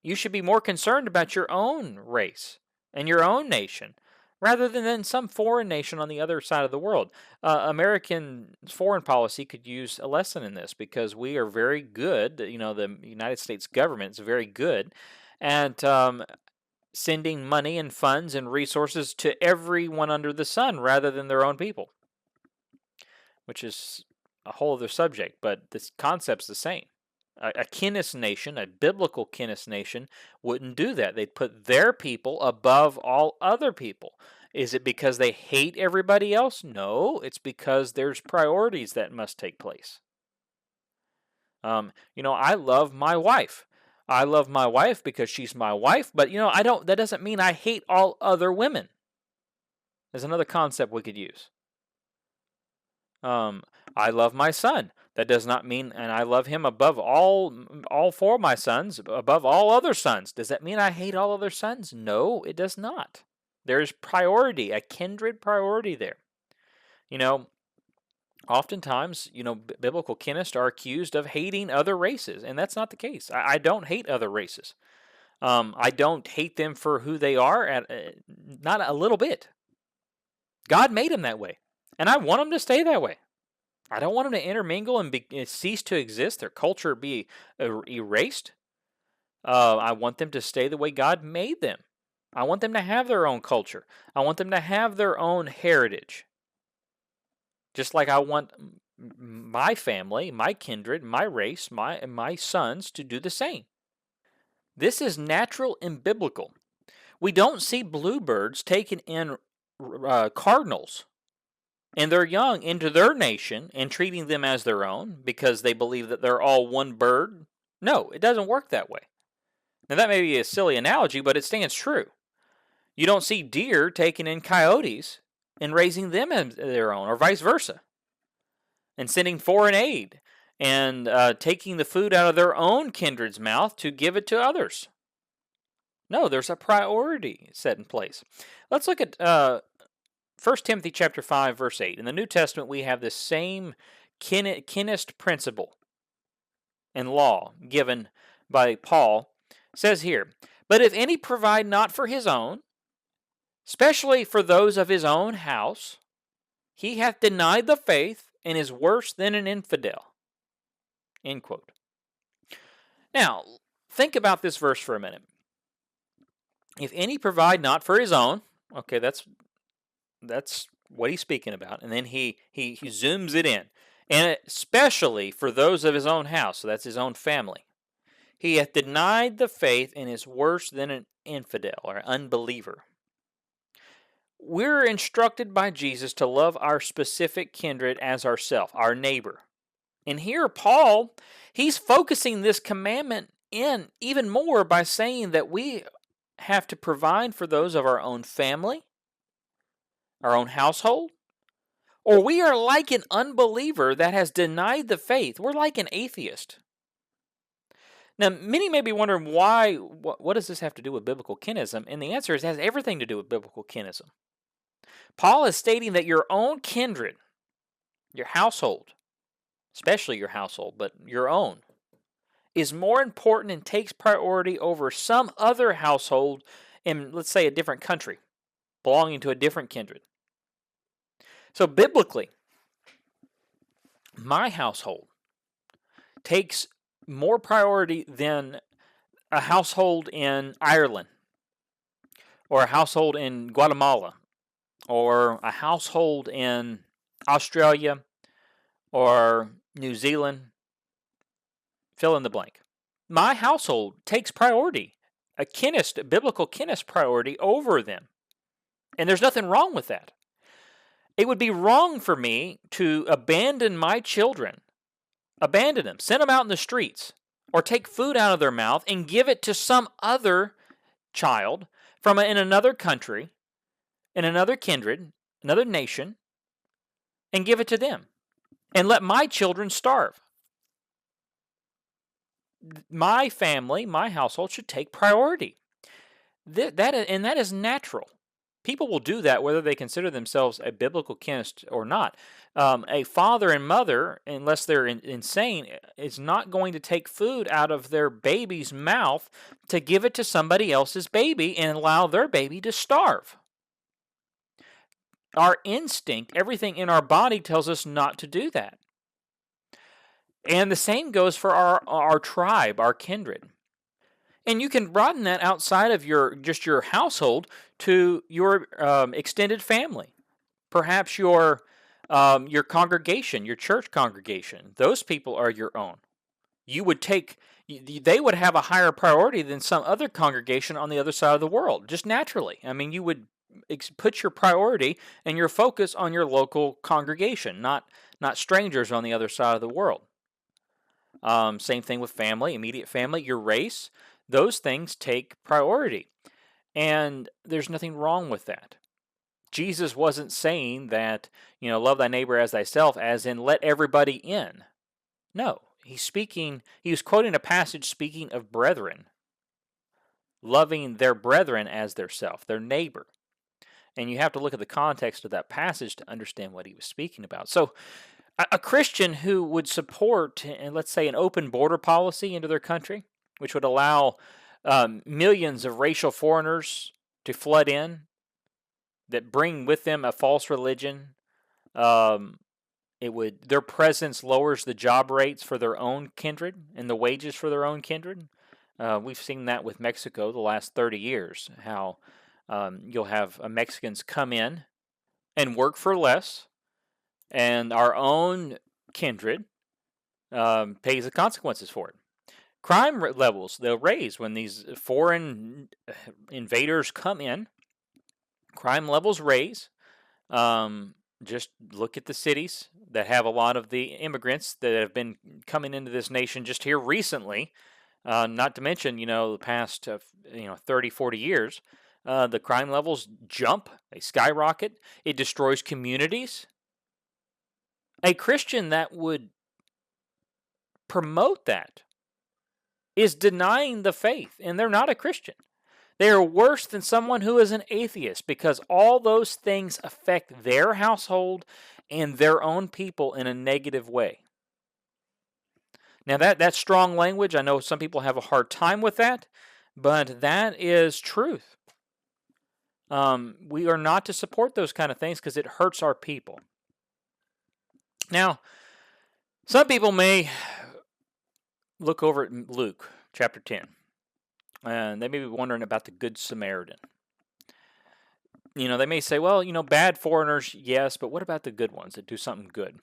You should be more concerned about your own race and your own nation rather than some foreign nation on the other side of the world. American foreign policy could use a lesson in this, because we are very good, the United States government is very good at sending money and funds and resources to everyone under the sun rather than their own people, which is a whole other subject, but this concept's the same. A Kinis nation, a biblical Kinis nation, wouldn't do that. They'd put their people above all other people. Is it because they hate everybody else? No, it's because there's priorities that must take place. I love my wife. I love my wife because she's my wife, but that doesn't mean I hate all other women. There's another concept we could use. I love my son. That does not mean, and I love him above all four of my sons, above all other sons. Does that mean I hate all other sons? No, it does not. There's priority, a kindred priority there. Oftentimes, biblical kinists are accused of hating other races, and that's not the case. I don't hate other races. I don't hate them for who they are, not a little bit. God made them that way, and I want them to stay that way. I don't want them to intermingle and cease to exist, their culture be erased. I want them to stay the way God made them. I want them to have their own culture. I want them to have their own heritage. Just like I want my family, my kindred, my race, my sons to do the same. This is natural and biblical. We don't see bluebirds taking in cardinals and their young into their nation and treating them as their own because they believe that they're all one bird. No, it doesn't work that way. Now, that may be a silly analogy, but it stands true. You don't see deer taking in coyotes and raising them as their own, or vice versa, and sending foreign aid and taking the food out of their own kindred's mouth to give it to others. No, there's a priority set in place. Let's look at 1 Timothy chapter 5, verse 8. In the New Testament, we have this same kinist principle and law given by Paul. It says here, "But if any provide not for his own, especially for those of his own house, he hath denied the faith and is worse than an infidel." End quote. Now, think about this verse for a minute. If any provide not for his own, okay, that's what he's speaking about. And then he zooms it in. And especially for those of his own house, so that's his own family. He hath denied the faith and is worse than an infidel or unbeliever. We're instructed by Jesus to love our specific kindred as ourself, our neighbor. And here Paul, he's focusing this commandment in even more by saying that we have to provide for those of our own family, our own household, or we are like an unbeliever that has denied the faith. We're like an atheist. Now, many may be wondering why, what does this have to do with biblical kinism? And the answer is it has everything to do with biblical kinism. Paul is stating that your own kindred, your household, especially your household, but your own, is more important and takes priority over some other household in, let's say, a different country, belonging to a different kindred. So biblically, my household takes more priority than a household in Ireland or a household in Guatemala, or a household in Australia, or New Zealand, fill in the blank. My household takes priority, a kinist, biblical kinist priority over them. And there's nothing wrong with that. It would be wrong for me to abandon my children, abandon them, send them out in the streets, or take food out of their mouth and give it to some other child in another country, in another kindred, another nation, and give it to them, and let my children starve. My family, my household should take priority. That is natural. People will do that whether they consider themselves a biblical kinist or not. A father and mother, unless they're insane, is not going to take food out of their baby's mouth to give it to somebody else's baby and allow their baby to starve. Our instinct, everything in our body tells us not to do that. And the same goes for our tribe, our kindred. And you can broaden that outside of your household to your extended family. Perhaps your congregation, your church congregation. Those people are your own. They would have a higher priority than some other congregation on the other side of the world, just naturally. I mean, you would put your priority and your focus on your local congregation, not strangers on the other side of the world. Same thing with family, immediate family, your race. Those things take priority. And there's nothing wrong with that. Jesus wasn't saying that, love thy neighbor as thyself, as in let everybody in. No, he was quoting a passage speaking of brethren, loving their brethren as their self, their neighbor. And you have to look at the context of that passage to understand what he was speaking about. So a Christian who would support, let's say, an open border policy into their country, which would allow millions of racial foreigners to flood in, that bring with them a false religion. Their presence lowers the job rates for their own kindred and the wages for their own kindred. We've seen that with Mexico the last 30 years, how you'll have Mexicans come in and work for less, and our own kindred pays the consequences for it. Crime levels, they'll raise when these foreign invaders come in. Crime levels raise. Just look at the cities that have a lot of the immigrants that have been coming into this nation just here recently. Not to mention, the past 30, 40 years. The crime levels jump, they skyrocket. It destroys communities. A Christian that would promote that is denying the faith, and they're not a Christian. They are worse than someone who is an atheist, because all those things affect their household and their own people in a negative way. Now that's strong language. I know some people have a hard time with that, but that is truth. We are not to support those kind of things because it hurts our people. Now, some people may look over at Luke chapter 10, and they may be wondering about the Good Samaritan. They may say, well, bad foreigners, yes, but what about the good ones that do something good?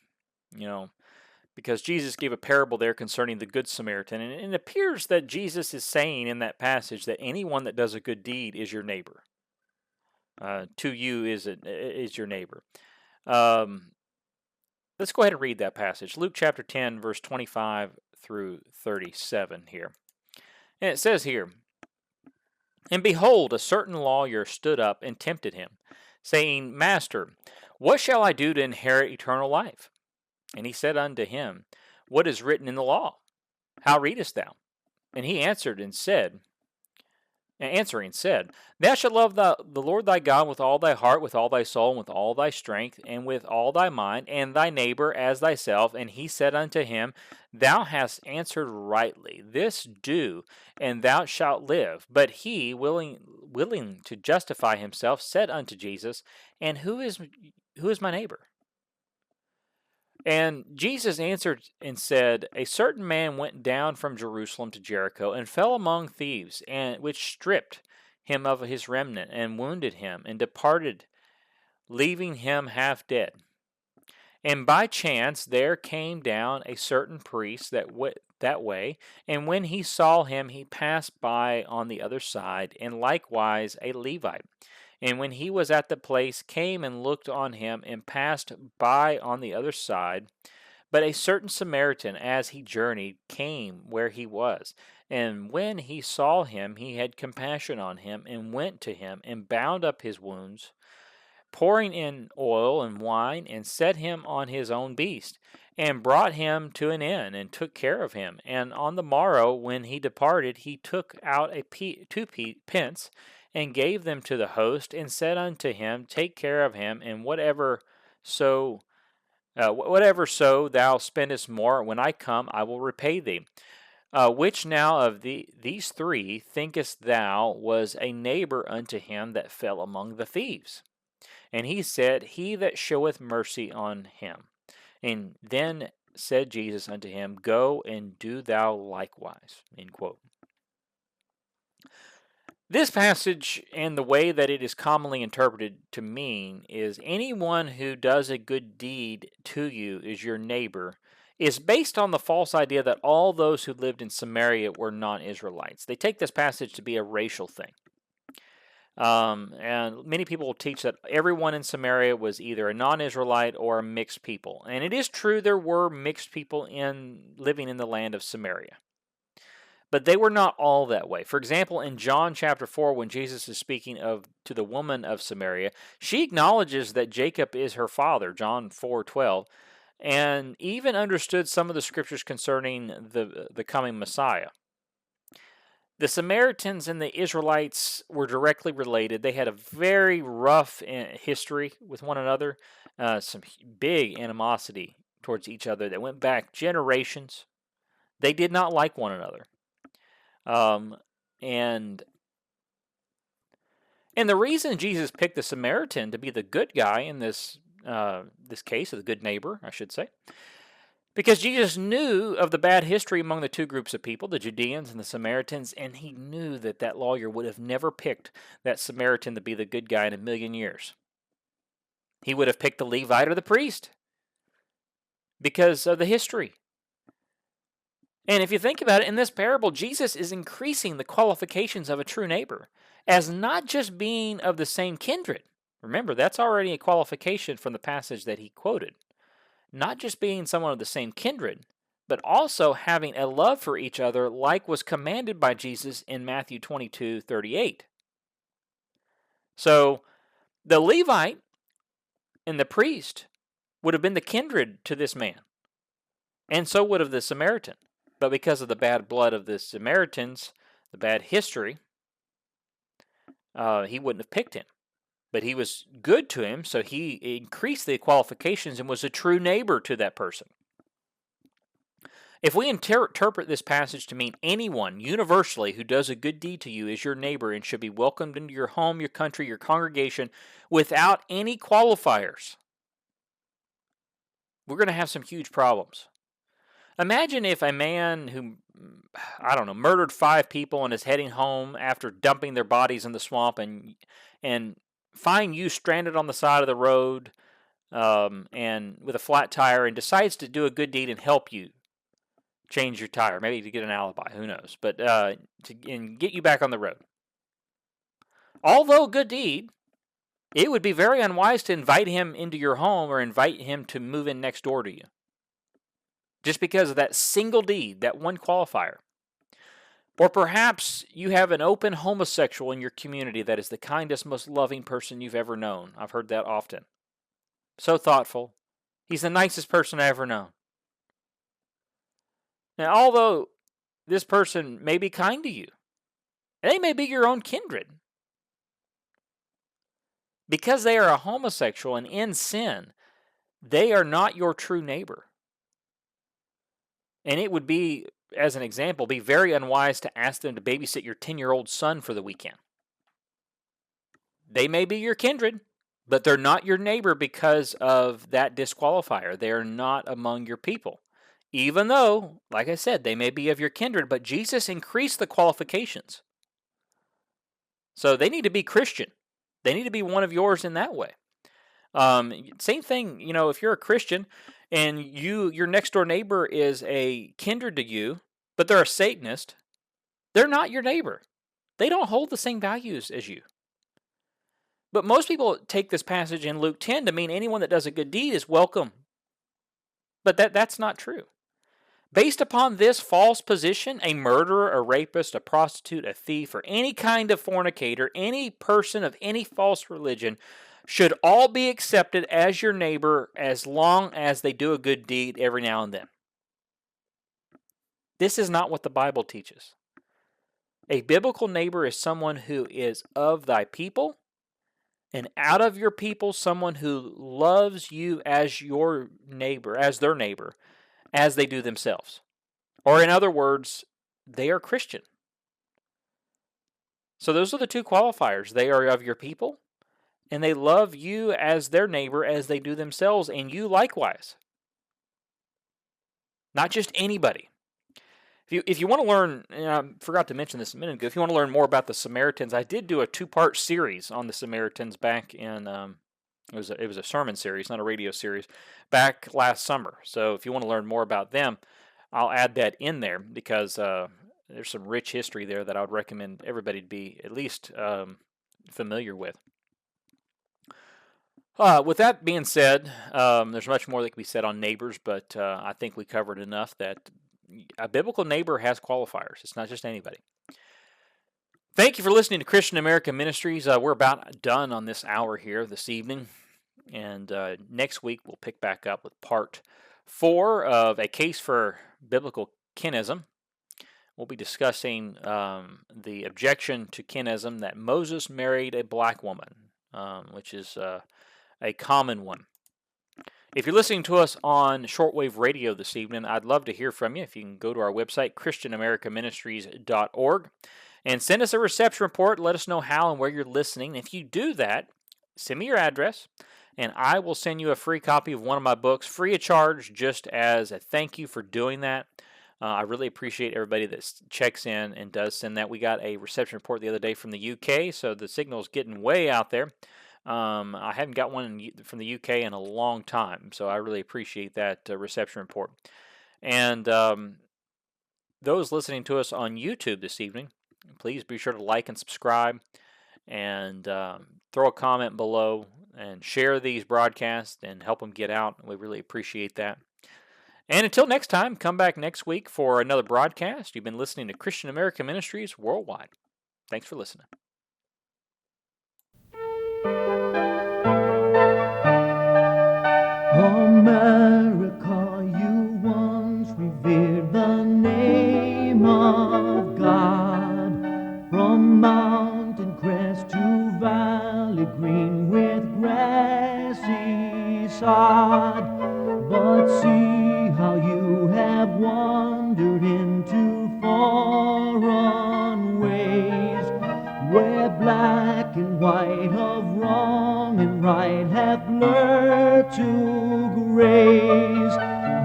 Because Jesus gave a parable there concerning the Good Samaritan, and it appears that Jesus is saying in that passage that anyone that does a good deed is your neighbor. To you is your neighbor. Let's go ahead and read that passage. Luke chapter 10, verse 25 through 37 here. And it says here, "And behold, a certain lawyer stood up and tempted him, saying, Master, what shall I do to inherit eternal life? And he said unto him, What is written in the law? How readest thou? And he answering said, Thou shalt love the Lord thy God with all thy heart, with all thy soul, and with all thy strength, and with all thy mind, and thy neighbor as thyself. And he said unto him, Thou hast answered rightly. This do, and thou shalt live. But he, willing to justify himself, said unto Jesus, And who is my neighbor? And Jesus answered and said, A certain man went down from Jerusalem to Jericho, and fell among thieves, and which stripped him of his remnant, and wounded him, and departed, leaving him half dead. And by chance there came down a certain priest that way, and when he saw him, he passed by on the other side, and likewise a Levite. And when he was at the place, came and looked on him, and passed by on the other side. But a certain Samaritan, as he journeyed, came where he was. And when he saw him, he had compassion on him, and went to him, and bound up his wounds, pouring in oil and wine, and set him on his own beast, and brought him to an inn, and took care of him. And on the morrow, when he departed, he took out two pence, and gave them to the host, and said unto him, Take care of him, and whatever so thou spendest more, when I come, I will repay thee. Which now of these three thinkest thou was a neighbor unto him that fell among the thieves? And he said, He that showeth mercy on him. And then said Jesus unto him, Go and do thou likewise. End quote. This passage, and the way that it is commonly interpreted to mean, is anyone who does a good deed to you is your neighbor, is based on the false idea that all those who lived in Samaria were non-Israelites. They take this passage to be a racial thing. And many people will teach that everyone in Samaria was either a non-Israelite or a mixed people. And it is true there were mixed people living in the land of Samaria. But they were not all that way. For example, in John chapter 4, when Jesus is speaking to the woman of Samaria, she acknowledges that Jacob is her father, John 4:12, and even understood some of the scriptures concerning the coming Messiah. The Samaritans and the Israelites were directly related. They had a very rough history with one another, some big animosity towards each other that went back generations. They did not like one another. And the reason Jesus picked the Samaritan to be the good guy in this case, or the good neighbor, I should say, because Jesus knew of the bad history among the two groups of people, the Judeans and the Samaritans, and he knew that lawyer would have never picked that Samaritan to be the good guy in a million years. He would have picked the Levite or the priest because of the history. And if you think about it, in this parable, Jesus is increasing the qualifications of a true neighbor as not just being of the same kindred. Remember, that's already a qualification from the passage that he quoted. Not just being someone of the same kindred, but also having a love for each other like was commanded by Jesus in Matthew 22:38. So, the Levite and the priest would have been the kindred to this man, and so would have the Samaritan. But because of the bad blood of the Samaritans, the bad history, he wouldn't have picked him. But he was good to him, so he increased the qualifications and was a true neighbor to that person. If we interpret this passage to mean anyone universally who does a good deed to you is your neighbor and should be welcomed into your home, your country, your congregation without any qualifiers, we're going to have some huge problems. Imagine if a man who, murdered 5 people and is heading home after dumping their bodies in the swamp and find you stranded on the side of the road and with a flat tire and decides to do a good deed and help you change your tire, maybe to get an alibi, who knows, but and get you back on the road. Although a good deed, it would be very unwise to invite him into your home or invite him to move in next door to you. Just because of that single deed, that one qualifier. Or perhaps you have an open homosexual in your community that is the kindest, most loving person you've ever known. I've heard that often. So thoughtful. He's the nicest person I've ever known. Now, although this person may be kind to you, they may be your own kindred. Because they are a homosexual and in sin, they are not your true neighbor. And it would be, as an example, be very unwise to ask them to babysit your 10-year-old son for the weekend. They may be your kindred, but they're not your neighbor because of that disqualifier. They are not among your people. Even though, like I said, they may be of your kindred, but Jesus increased the qualifications. So they need to be Christian. They need to be one of yours in that way. Same thing, if you're a Christian and your next door neighbor is a kindred to you, but they're a Satanist, they're not your neighbor. They don't hold the same values as you. But most people take this passage in Luke 10 to mean anyone that does a good deed is welcome. But that's not true. Based upon this false position, a murderer, a rapist, a prostitute, a thief, or any kind of fornicator, any person of any false religion, should all be accepted as your neighbor as long as they do a good deed every now and then. This is not what the Bible teaches. A biblical neighbor is someone who is of thy people, and out of your people, someone who loves you as your neighbor, as their neighbor, as they do themselves. Or in other words, they are Christian. So those are the two qualifiers. They are of your people, and they love you as their neighbor as they do themselves, and you likewise. Not just anybody. If you want to learn, I forgot to mention this a minute ago, if you want to learn more about the Samaritans, I did do a 2-part series on the Samaritans back in, it was a sermon series, not a radio series, back last summer. So if you want to learn more about them, I'll add that in there because there's some rich history there that I would recommend everybody to be at least familiar with. With that being said, there's much more that can be said on neighbors, but I think we covered enough that a biblical neighbor has qualifiers. It's not just anybody. Thank you for listening to Christian American Ministries. We're about done on this hour here this evening, and next week we'll pick back up with part 4 of A Case for Biblical Kinism. We'll be discussing the objection to kinism that Moses married a black woman, which is a common one. If you're listening to us on Shortwave Radio this evening, I'd love to hear from you. If you can go to our website, christianamericaministries.org, and send us a reception report. Let us know how and where you're listening. If you do that, send me your address, and I will send you a free copy of one of my books, free of charge, just as a thank you for doing that. I really appreciate everybody that checks in and does send that. We got a reception report the other day from the UK, so the signal's getting way out there. I haven't got one from the UK in a long time, so I really appreciate that reception report. And those listening to us on YouTube this evening, please be sure to like and subscribe, and throw a comment below, and share these broadcasts and help them get out. We really appreciate that. And until next time, come back next week for another broadcast. You've been listening to Christian American Ministries Worldwide. Thanks for listening. America, you once revered the name of God. From mountain crest to valley green with grassy sod. But see how you have wandered into foreign ways, where black and white of wrong and right have blurred to grace.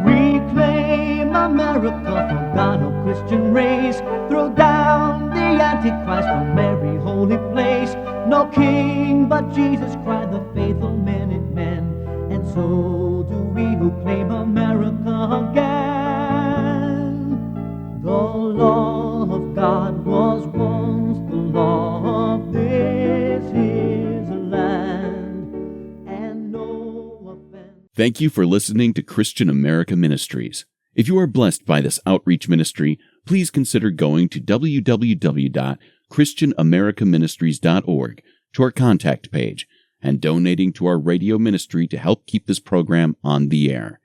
Reclaim America for God, O Christian race. Throw down the Antichrist from every holy place. No king but Jesus Christ, the faithful minute man. And so do we who claim America again. The law of God was once the law of this his land, and no offense. Thank you for listening to Christian America Ministries. If you are blessed by this outreach ministry, please consider going to www.christianamericaministries.org to our contact page and donating to our radio ministry to help keep this program on the air.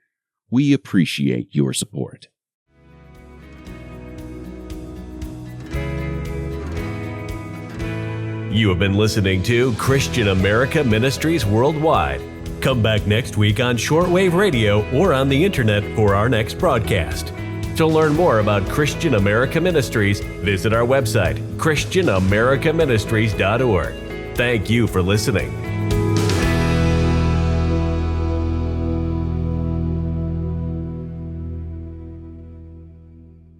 We appreciate your support. You have been listening to Christian America Ministries Worldwide. Come back next week on Shortwave Radio or on the internet for our next broadcast. To learn more about Christian America Ministries, visit our website, christianamericaministries.org. Thank you for listening.